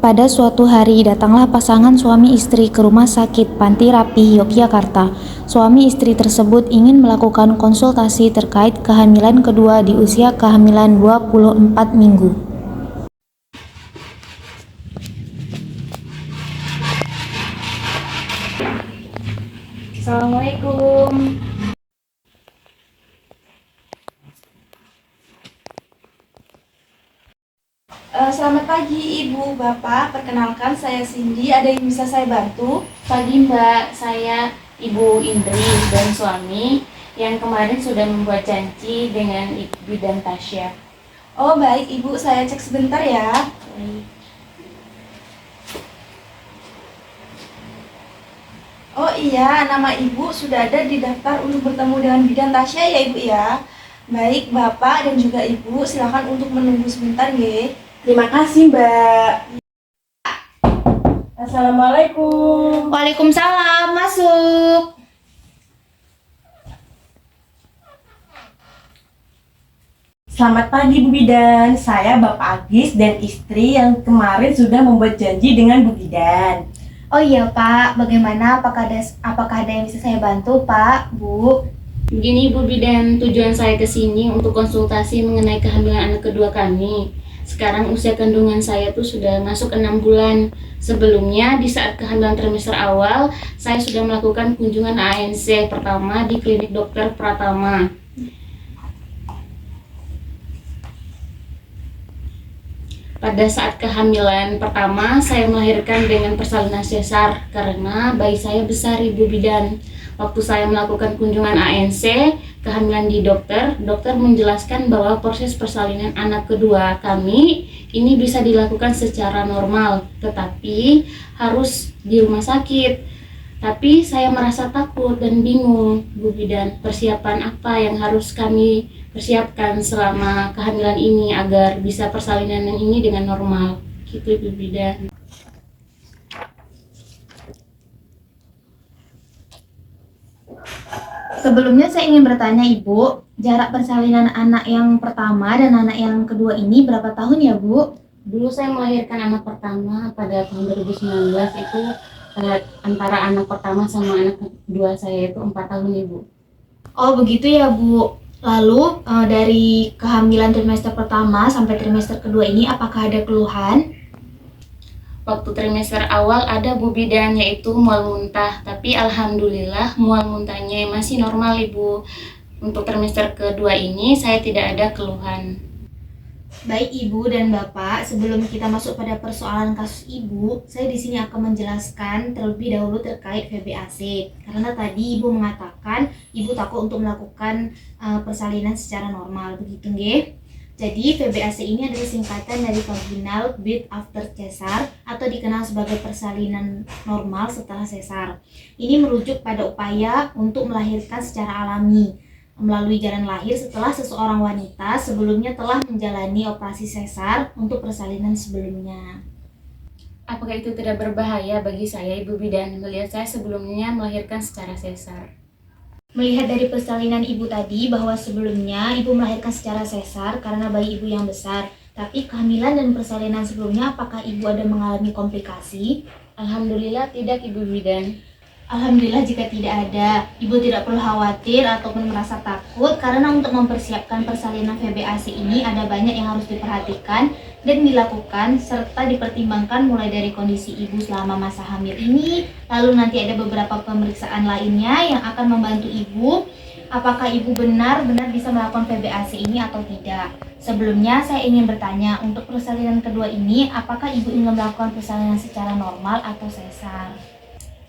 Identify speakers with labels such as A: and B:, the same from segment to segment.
A: Pada suatu hari datanglah pasangan suami istri ke rumah sakit Panti Rapih, Yogyakarta. Suami istri tersebut ingin melakukan konsultasi terkait kehamilan kedua di usia kehamilan 24 minggu.
B: Assalamualaikum.
C: Selamat pagi Ibu, Bapak. Perkenalkan saya Cindy. Ada yang bisa saya bantu?
B: Pagi Mbak, saya Ibu Indri dan suami yang kemarin sudah membuat janji dengan Bidan Tasya.
C: Oh baik Ibu, saya cek sebentar ya. Oh iya, nama Ibu sudah ada di daftar untuk bertemu dengan Bidan Tasya ya Ibu ya. Baik Bapak dan juga Ibu, silakan untuk menunggu sebentar ya.
D: Terima kasih, Mbak. Assalamualaikum.
B: Waalaikumsalam, masuk.
D: Selamat pagi, Bu Bidan. Saya Bapak Agis dan istri yang kemarin sudah membuat janji dengan Bu Bidan.
A: Oh iya Pak, bagaimana? Apakah ada yang bisa saya bantu Pak, Bu?
B: Begini Bu Bidan, tujuan saya ke sini untuk konsultasi mengenai kehamilan anak kedua kami. Sekarang usia kandungan saya tuh sudah masuk 6 bulan. Sebelumnya di saat kehamilan trimester awal, saya sudah melakukan kunjungan ANC pertama di klinik dokter Pratama. Pada saat kehamilan pertama, saya melahirkan dengan persalinan sesar karena bayi saya besar Ibu Bidan. Waktu saya melakukan kunjungan ANC, kehamilan di dokter menjelaskan bahwa proses persalinan anak kedua kami ini bisa dilakukan secara normal, tetapi harus di rumah sakit. Tapi saya merasa takut dan bingung, Bu Bidan, persiapan apa yang harus kami persiapkan selama kehamilan ini agar bisa persalinan ini dengan normal, gitu Bu Bidan.
A: Sebelumnya saya ingin bertanya Ibu, jarak persalinan anak yang pertama dan anak yang kedua ini berapa tahun ya Bu?
B: Dulu saya melahirkan anak pertama pada tahun 2019 itu antara anak pertama sama anak kedua saya itu 4 tahun Ibu.
A: Oh begitu ya Bu. Lalu dari kehamilan trimester pertama sampai trimester kedua ini apakah ada keluhan?
B: Waktu trimester awal ada Bu Bidan yaitu mual muntah, tapi alhamdulillah mual muntahnya masih normal Ibu. Untuk trimester kedua ini saya tidak ada keluhan.
A: Baik Ibu dan Bapak, sebelum kita masuk pada persoalan kasus Ibu, saya di sini akan menjelaskan terlebih dahulu terkait VBAC. Karena tadi Ibu mengatakan Ibu takut untuk melakukan persalinan secara normal, begitu nggih? Jadi VBAC ini adalah singkatan dari vaginal birth after cesar atau dikenal sebagai persalinan normal setelah sesar. Ini merujuk pada upaya untuk melahirkan secara alami melalui jalan lahir setelah seseorang wanita sebelumnya telah menjalani operasi sesar untuk persalinan sebelumnya.
B: Apakah itu tidak berbahaya bagi saya Ibu Bidan melihat saya sebelumnya melahirkan secara sesar?
A: Melihat dari persalinan Ibu tadi bahwa sebelumnya Ibu melahirkan secara sesar karena bayi Ibu yang besar. Tapi kehamilan dan persalinan sebelumnya apakah Ibu ada mengalami komplikasi?
B: Alhamdulillah tidak Ibu Bidan.
A: Alhamdulillah jika tidak ada, Ibu tidak perlu khawatir ataupun merasa takut karena untuk mempersiapkan persalinan VBAC ini ada banyak yang harus diperhatikan dan dilakukan serta dipertimbangkan mulai dari kondisi Ibu selama masa hamil ini, lalu nanti ada beberapa pemeriksaan lainnya yang akan membantu Ibu apakah Ibu benar-benar bisa melakukan VBAC ini atau tidak. Sebelumnya saya ingin bertanya, untuk persalinan kedua ini apakah Ibu ingin melakukan persalinan secara normal atau sesar?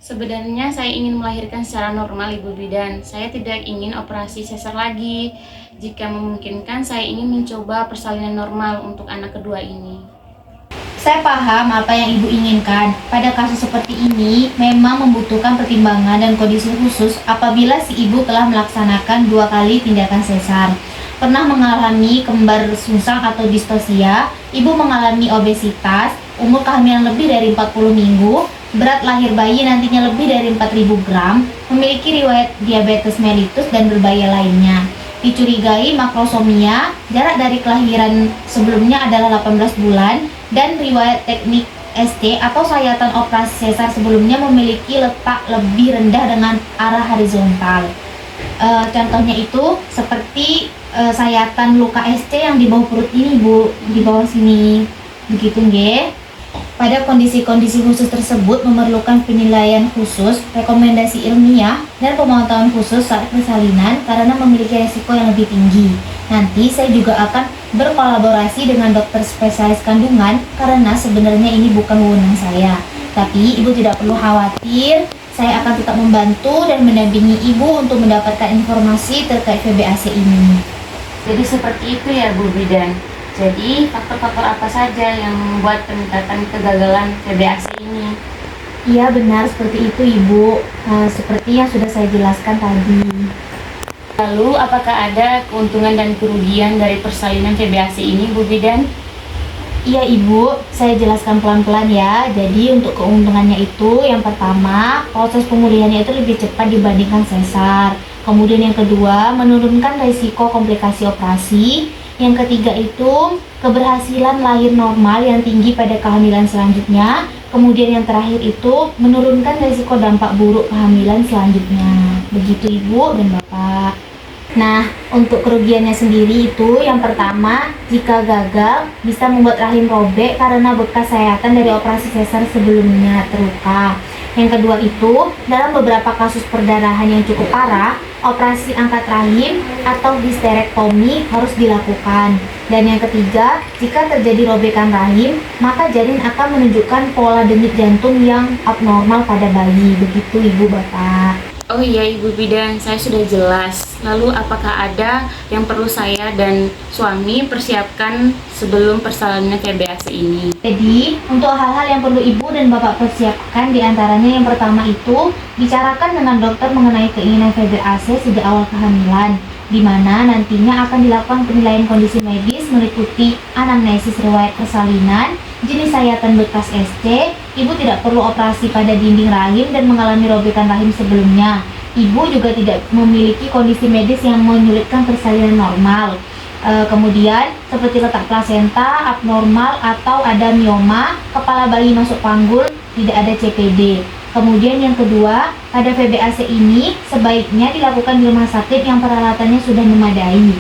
B: Sebenarnya saya ingin melahirkan secara normal Ibu Bidan. Saya tidak ingin operasi sesar lagi. Jika memungkinkan saya ingin mencoba persalinan normal untuk anak kedua ini.
A: Saya paham apa yang Ibu inginkan. Pada kasus seperti ini memang membutuhkan pertimbangan dan kondisi khusus apabila si Ibu telah melaksanakan 2 kali tindakan sesar. Pernah mengalami kembar sungsang atau distosia, Ibu mengalami obesitas, umur kehamilan lebih dari 40 minggu, berat lahir bayi nantinya lebih dari 4.000 gram, memiliki riwayat diabetes mellitus dan berbahaya lainnya. Dicurigai makrosomia, jarak dari kelahiran sebelumnya adalah 18 bulan, dan riwayat teknik ST atau sayatan operasi sesar sebelumnya memiliki letak lebih rendah dengan arah horizontal. Contohnya itu seperti sayatan luka ST yang di bawah perut ini Bu, di bawah sini. Begitu nggih. Pada kondisi-kondisi khusus tersebut memerlukan penilaian khusus, rekomendasi ilmiah, dan pemantauan khusus saat persalinan karena memiliki resiko yang lebih tinggi. Nanti saya juga akan berkolaborasi dengan dokter spesialis kandungan karena sebenarnya ini bukan wewenang saya. Tapi Ibu tidak perlu khawatir, saya akan tetap membantu dan mendampingi Ibu untuk mendapatkan informasi terkait VBAC ini.
B: Jadi seperti itu ya Bu Bidan. Jadi faktor-faktor apa saja yang membuat peningkatan kegagalan VBAC ini?
A: Iya benar seperti itu Ibu, seperti yang sudah saya jelaskan tadi.
B: Lalu apakah ada keuntungan dan kerugian dari persalinan VBAC ini Bu Bidan?
A: Iya Ibu, saya jelaskan pelan-pelan ya. Jadi untuk keuntungannya itu yang pertama, proses pemulihannya itu lebih cepat dibandingkan sesar. Kemudian yang kedua, menurunkan risiko komplikasi operasi. Yang ketiga itu keberhasilan lahir normal yang tinggi pada kehamilan selanjutnya. Kemudian yang terakhir itu menurunkan risiko dampak buruk kehamilan selanjutnya. Begitu Ibu dan Bapak. Nah, untuk kerugiannya sendiri itu yang pertama, jika gagal bisa membuat rahim robek karena bekas sayatan dari operasi sesar sebelumnya terluka. Yang kedua itu, dalam beberapa kasus perdarahan yang cukup parah, operasi angkat rahim atau histerektomi harus dilakukan. Dan yang ketiga, jika terjadi robekan rahim, maka janin akan menunjukkan pola denyut jantung yang abnormal pada bayi. Begitu Ibu Bapak.
B: Oh iya Ibu Bidan, saya sudah jelas. Lalu apakah ada yang perlu saya dan suami persiapkan sebelum persalinan VBAC ini?
A: Jadi, untuk hal-hal yang perlu Ibu dan Bapak persiapkan diantaranya yang pertama itu, bicarakan dengan dokter mengenai keinginan VBAC sejak awal kehamilan, di mana nantinya akan dilakukan penilaian kondisi medis meliputi anamnesis riwayat persalinan, jenis sayatan bekas ST, Ibu tidak perlu operasi pada dinding rahim dan mengalami robekan rahim sebelumnya. Ibu juga tidak memiliki kondisi medis yang menyulitkan persalinan normal. Kemudian seperti letak plasenta abnormal atau ada mioma, kepala bayi masuk panggul, tidak ada CPD. Kemudian yang kedua, pada VBAC ini sebaiknya dilakukan di rumah sakit yang peralatannya sudah memadai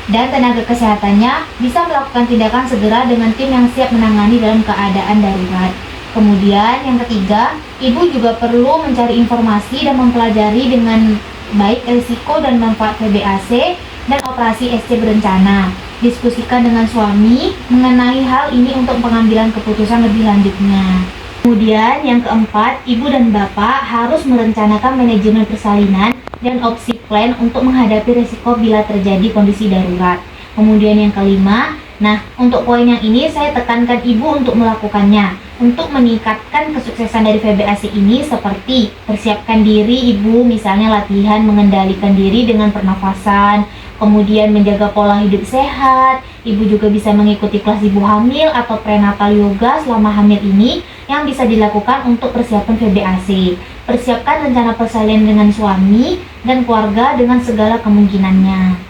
A: dan tenaga kesehatannya bisa melakukan tindakan segera dengan tim yang siap menangani dalam keadaan darurat. Kemudian yang ketiga, Ibu juga perlu mencari informasi dan mempelajari dengan baik risiko dan manfaat VBAC dan operasi SC berencana. Diskusikan dengan suami mengenai hal ini untuk pengambilan keputusan lebih lanjutnya. Kemudian yang keempat, Ibu dan Bapak harus merencanakan manajemen persalinan dan opsi plan untuk menghadapi risiko bila terjadi kondisi darurat. Kemudian yang kelima, nah untuk poin yang ini saya tekankan Ibu untuk melakukannya. Untuk meningkatkan kesuksesan dari VBAC ini seperti persiapkan diri Ibu, misalnya latihan mengendalikan diri dengan pernafasan, kemudian menjaga pola hidup sehat. Ibu juga bisa mengikuti kelas ibu hamil atau prenatal yoga selama hamil ini yang bisa dilakukan untuk persiapan VBAC. Persiapkan rencana persalinan dengan suami dan keluarga dengan segala kemungkinannya.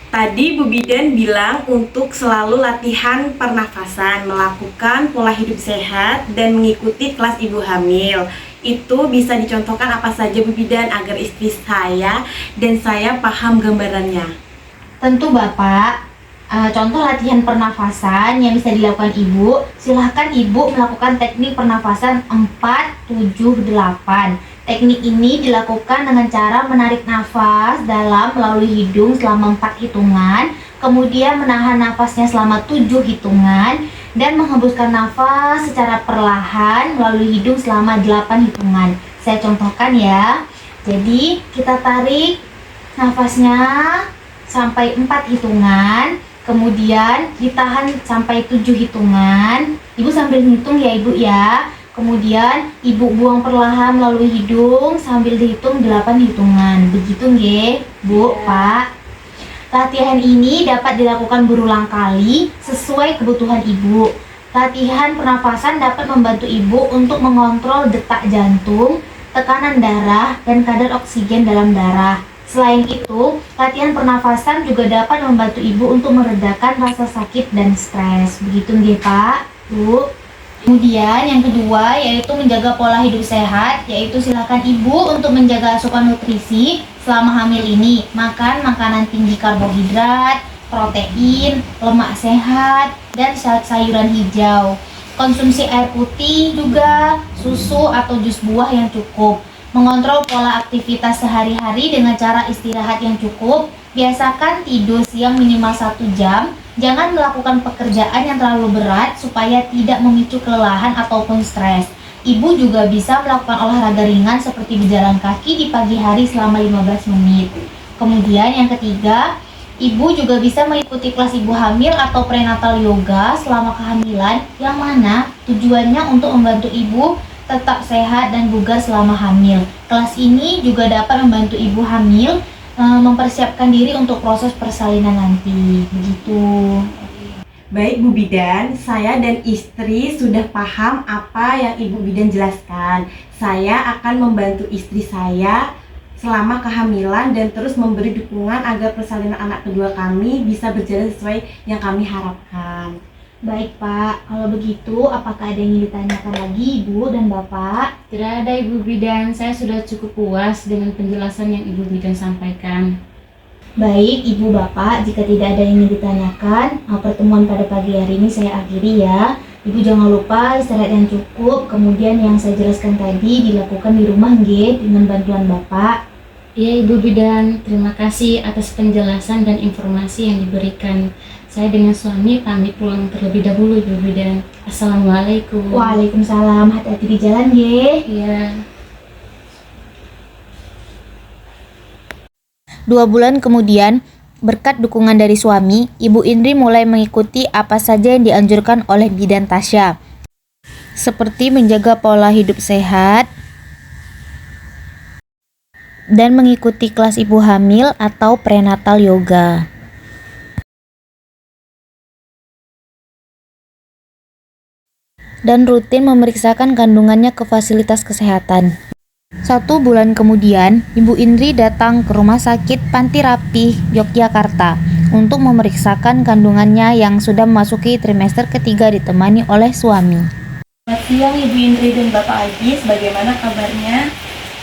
D: Tadi Bu Bidan bilang untuk selalu latihan pernafasan, melakukan pola hidup sehat, dan mengikuti kelas ibu hamil. Itu bisa dicontohkan apa saja Bu Bidan agar istri saya dan saya paham gambarannya?
A: Tentu Bapak, contoh latihan pernafasan yang bisa dilakukan Ibu, silahkan Ibu melakukan teknik pernafasan 4-7-8. Teknik ini dilakukan dengan cara menarik nafas dalam melalui hidung selama 4 hitungan, kemudian menahan nafasnya selama 7 hitungan, dan menghembuskan nafas secara perlahan melalui hidung selama 8 hitungan. Saya contohkan ya. Jadi kita tarik nafasnya sampai 4 hitungan, kemudian ditahan sampai 7 hitungan. Ibu sambil hitung ya Ibu ya. Kemudian Ibu buang perlahan melalui hidung sambil dihitung 8 hitungan. Begitu nggih, Bu, Pak. Latihan ini dapat dilakukan berulang kali sesuai kebutuhan Ibu. Latihan pernafasan dapat membantu Ibu untuk mengontrol detak jantung, tekanan darah, dan kadar oksigen dalam darah. Selain itu, latihan pernafasan juga dapat membantu Ibu untuk meredakan rasa sakit dan stres. Begitu nggih, Pak, Bu? Kemudian yang kedua yaitu menjaga pola hidup sehat, yaitu silakan ibu untuk menjaga asupan nutrisi selama hamil ini. Makan makanan tinggi karbohidrat, protein, lemak sehat, dan sayuran hijau. Konsumsi air putih juga, susu atau jus buah yang cukup. Mengontrol pola aktivitas sehari-hari dengan cara istirahat yang cukup. Biasakan tidur siang minimal 1 jam. Jangan melakukan pekerjaan yang terlalu berat supaya tidak memicu kelelahan ataupun stres. Ibu juga bisa melakukan olahraga ringan seperti berjalan kaki di pagi hari selama 15 menit. Kemudian yang ketiga, ibu juga bisa mengikuti kelas ibu hamil atau prenatal yoga selama kehamilan, yang mana tujuannya untuk membantu ibu tetap sehat dan bugar selama hamil. Kelas ini juga dapat membantu ibu hamil mempersiapkan diri untuk proses persalinan nanti. Begitu.
D: Baik Bu Bidan, saya dan istri sudah paham apa yang Ibu Bidan jelaskan. Saya akan membantu istri saya selama kehamilan dan terus memberi dukungan agar persalinan anak kedua kami bisa berjalan sesuai yang kami harapkan.
A: Baik Pak, kalau begitu apakah ada yang ingin ditanyakan lagi Ibu dan Bapak?
B: Tidak ada Ibu Bidan, saya sudah cukup puas dengan penjelasan yang Ibu Bidan sampaikan.
A: Baik Ibu Bapak, jika tidak ada yang ingin ditanyakan, pertemuan pada pagi hari ini saya akhiri ya. Ibu jangan lupa istirahat yang cukup, kemudian yang saya jelaskan tadi dilakukan di rumah nggih dengan bantuan Bapak.
B: Ya Ibu Bidan, terima kasih atas penjelasan dan informasi yang diberikan. Saya dengan suami pamit pulang terlebih dahulu Ibu Bidan. Assalamualaikum.
A: Waalaikumsalam, hati-hati di jalan nggih.
B: Iya.
A: 2 bulan kemudian, berkat dukungan dari suami, Ibu Indri mulai mengikuti apa saja yang dianjurkan oleh Bidan Tasya, seperti menjaga pola hidup sehat dan mengikuti kelas ibu hamil atau prenatal yoga. Dan rutin memeriksakan kandungannya ke fasilitas kesehatan. 1 bulan kemudian, Ibu Indri datang ke Rumah Sakit Panti Rapih, Yogyakarta untuk memeriksakan kandungannya yang sudah memasuki trimester ketiga ditemani oleh suami.
C: Selamat siang Ibu Indri dan Bapak Agis, bagaimana kabarnya?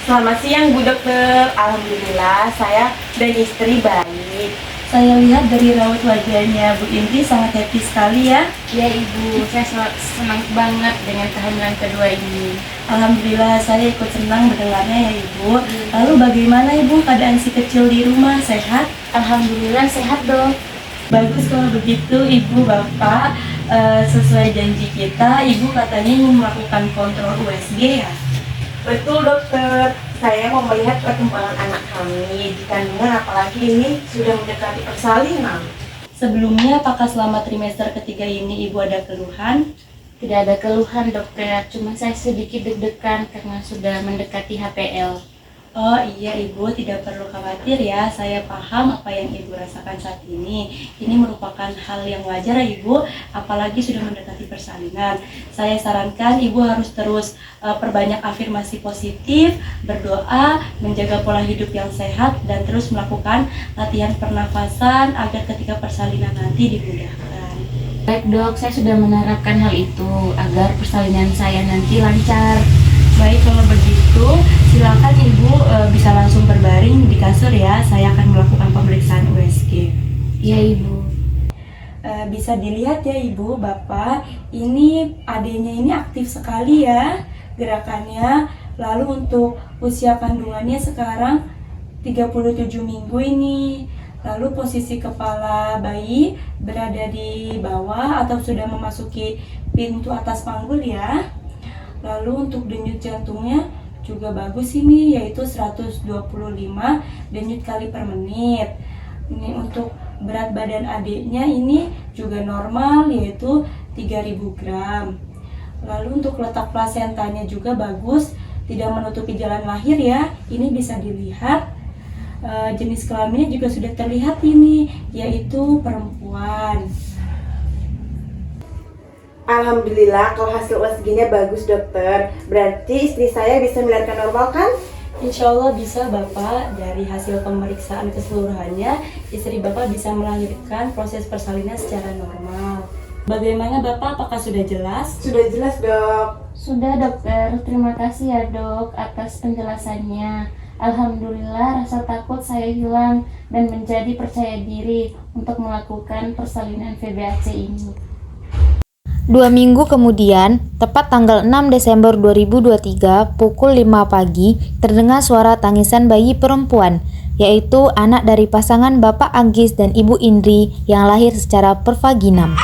D: Selamat siang Bu Dokter, Alhamdulillah saya dan istri baik.
C: Saya lihat dari raut wajahnya Bu Indri sangat happy sekali ya.
B: Ya Ibu, saya senang banget dengan kehamilan kedua ini.
C: Alhamdulillah saya ikut senang mendengarnya ya Ibu. Lalu bagaimana Ibu keadaan si kecil di rumah, sehat?
B: Alhamdulillah sehat Dok.
C: Bagus kalau begitu Ibu Bapak. Sesuai janji kita, Ibu katanya ingin melakukan kontrol USG ya?
D: Betul Dokter, saya mau melihat perkembangan anak kami di kandungan, apalagi ini sudah mendekati persalinan.
C: Sebelumnya apakah selama trimester ketiga ini Ibu ada keluhan?
B: Tidak ada keluhan Dokter, cuma saya sedikit deg-degan karena sudah mendekati HPL.
C: Oh iya Ibu, tidak perlu khawatir ya, saya paham apa yang Ibu rasakan saat ini. Ini merupakan hal yang wajar ya Ibu, apalagi sudah mendekati persalinan. Saya sarankan Ibu harus terus perbanyak afirmasi positif, berdoa, menjaga pola hidup yang sehat, dan terus melakukan latihan pernafasan agar ketika persalinan nanti dimudahkan.
B: Baik Dok, saya sudah menerapkan hal itu agar persalinan saya nanti lancar.
C: Baik, kalau begitu silakan Ibu bisa langsung berbaring di kasur ya. Saya akan melakukan pemeriksaan USG.
B: Iya Ibu.
C: Bisa dilihat ya Ibu, Bapak, ini adanya ini aktif sekali ya gerakannya. Lalu untuk usia kandungannya sekarang 37 minggu ini. Lalu posisi kepala bayi berada di bawah atau sudah memasuki pintu atas panggul ya. Lalu untuk denyut jantungnya juga bagus ini, yaitu 125 denyut kali per menit. Ini untuk berat badan adiknya ini juga normal, yaitu 3000 gram. Lalu untuk letak plasentanya juga bagus, tidak menutupi jalan lahir ya. Ini bisa dilihat. Jenis kelaminnya juga sudah terlihat ini, yaitu perempuan.
D: Alhamdulillah kalau hasil USG-nya bagus Dokter. Berarti istri saya bisa melahirkan normal kan?
C: Insya Allah bisa Bapak. Dari hasil pemeriksaan keseluruhannya, istri Bapak bisa melahirkan proses persalinan secara normal. Bagaimana Bapak, apakah sudah jelas?
E: Sudah jelas, Dok.
B: Sudah dokter, terima kasih ya dok atas penjelasannya. Alhamdulillah rasa takut saya hilang dan menjadi percaya diri untuk melakukan persalinan VBAC ini.
A: 2 minggu kemudian, tepat tanggal 6 Desember 2023 pukul 5 pagi, terdengar suara tangisan bayi perempuan, yaitu anak dari pasangan Bapak Agis dan Ibu Indri yang lahir secara pervaginam.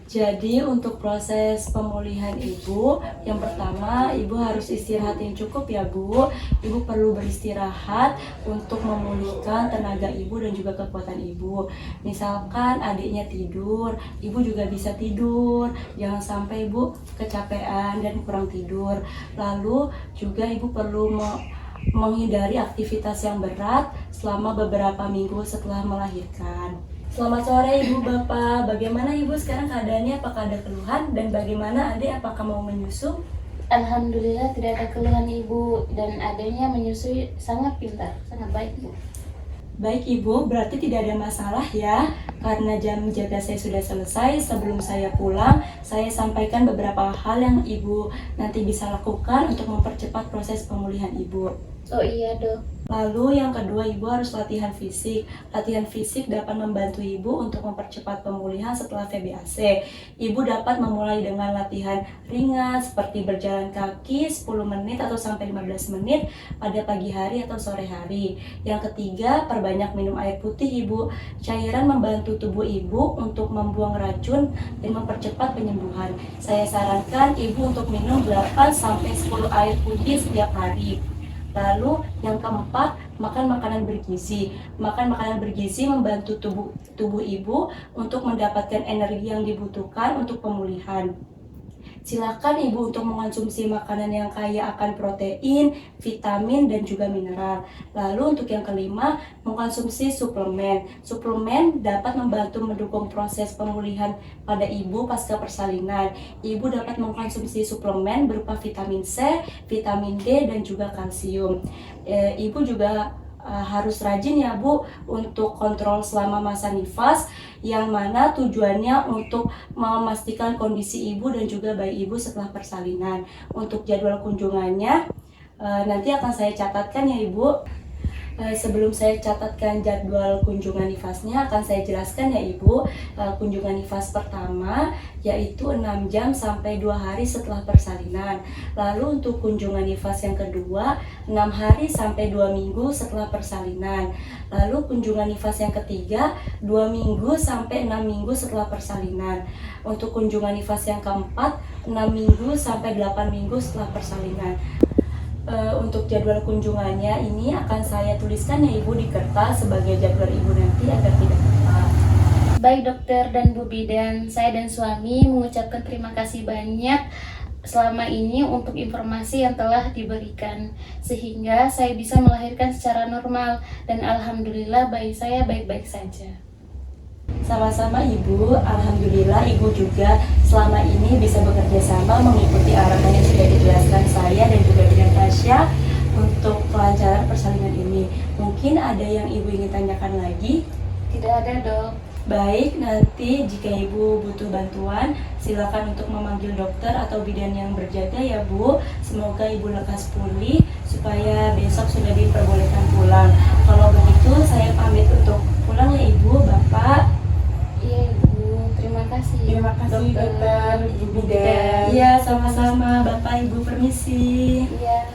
C: Jadi untuk proses pemulihan ibu, yang pertama ibu harus istirahat yang cukup ya Bu. Ibu perlu beristirahat untuk memulihkan tenaga ibu dan juga kekuatan ibu. Misalkan adiknya tidur, ibu juga bisa tidur. Jangan sampai ibu kecapean dan kurang tidur. Lalu juga ibu perlu menghindari aktivitas yang berat selama beberapa minggu setelah melahirkan. Selamat sore Ibu Bapak, bagaimana Ibu sekarang keadaannya? Apakah ada keluhan? Dan bagaimana adik, apakah mau menyusu?
B: Alhamdulillah tidak ada keluhan ibu dan adanya menyusui sangat pintar, sangat baik bu.
C: Baik Ibu, berarti tidak ada masalah ya. Karena jam jaga saya sudah selesai, sebelum saya pulang, saya sampaikan beberapa hal yang Ibu nanti bisa lakukan untuk mempercepat proses pemulihan Ibu.
B: Oh iya dok.
C: Lalu yang kedua, Ibu harus latihan fisik. Latihan fisik dapat membantu Ibu untuk mempercepat pemulihan setelah VBAC. Ibu dapat memulai dengan latihan ringan seperti berjalan kaki 10 menit atau sampai 15 menit pada pagi hari atau sore hari. Yang ketiga, perbanyak minum air putih Ibu. Cairan membantu tubuh Ibu untuk membuang racun dan mempercepat penyembuhan. Saya sarankan Ibu untuk minum 8 sampai 10 air putih setiap hari. Lalu yang keempat, makan makanan bergizi. Makan makanan bergizi membantu tubuh ibu untuk mendapatkan energi yang dibutuhkan untuk pemulihan. Silakan Ibu untuk mengonsumsi makanan yang kaya akan protein, vitamin, dan juga mineral. Lalu untuk yang kelima, mengkonsumsi suplemen. Suplemen dapat membantu mendukung proses pemulihan pada ibu pasca persalinan. Ibu dapat mengkonsumsi suplemen berupa vitamin C, vitamin D, dan juga kalsium. Ibu juga harus rajin ya Bu untuk kontrol selama masa nifas, yang mana tujuannya untuk memastikan kondisi ibu dan juga bayi ibu setelah persalinan. Untuk jadwal kunjungannya nanti akan saya catatkan ya Ibu. Sebelum saya catatkan jadwal kunjungan nifasnya, akan saya jelaskan ya Ibu. Kunjungan nifas pertama yaitu 6 jam sampai 2 hari setelah persalinan. Lalu untuk kunjungan nifas yang kedua 6 hari sampai 2 minggu setelah persalinan. Lalu kunjungan nifas yang ketiga 2 minggu sampai 6 minggu setelah persalinan. Untuk kunjungan nifas yang keempat 6 minggu sampai 8 minggu setelah persalinan. Untuk jadwal kunjungannya ini akan saya tuliskan ya Ibu di kertas sebagai jadwal Ibu nanti agar tidak lupa.
B: Baik dokter dan Bu Bidan, saya dan suami mengucapkan terima kasih banyak selama ini untuk informasi yang telah diberikan, sehingga saya bisa melahirkan secara normal dan alhamdulillah bayi saya baik-baik saja.
C: Sama-sama Ibu, alhamdulillah Ibu juga selama ini bisa bekerja sama mengikuti arahan yang sudah dijelaskan saya dan juga Bidan Tasya untuk kelancaran persalinan ini. Mungkin ada yang Ibu ingin tanyakan lagi?
B: Tidak ada dok.
C: Baik, nanti jika Ibu butuh bantuan, silakan untuk memanggil dokter atau bidan yang berjaga ya Bu. Semoga Ibu lekas pulih supaya besok sudah diperbolehkan pulang. Kalau begitu saya pamit untuk pulang ya Ibu, Bapak.
B: Iya Ibu, terima kasih.
E: Terima kasih dokter, Ibu Bidan.
C: Iya, sama-sama Bapak Ibu, permisi.
B: Iya.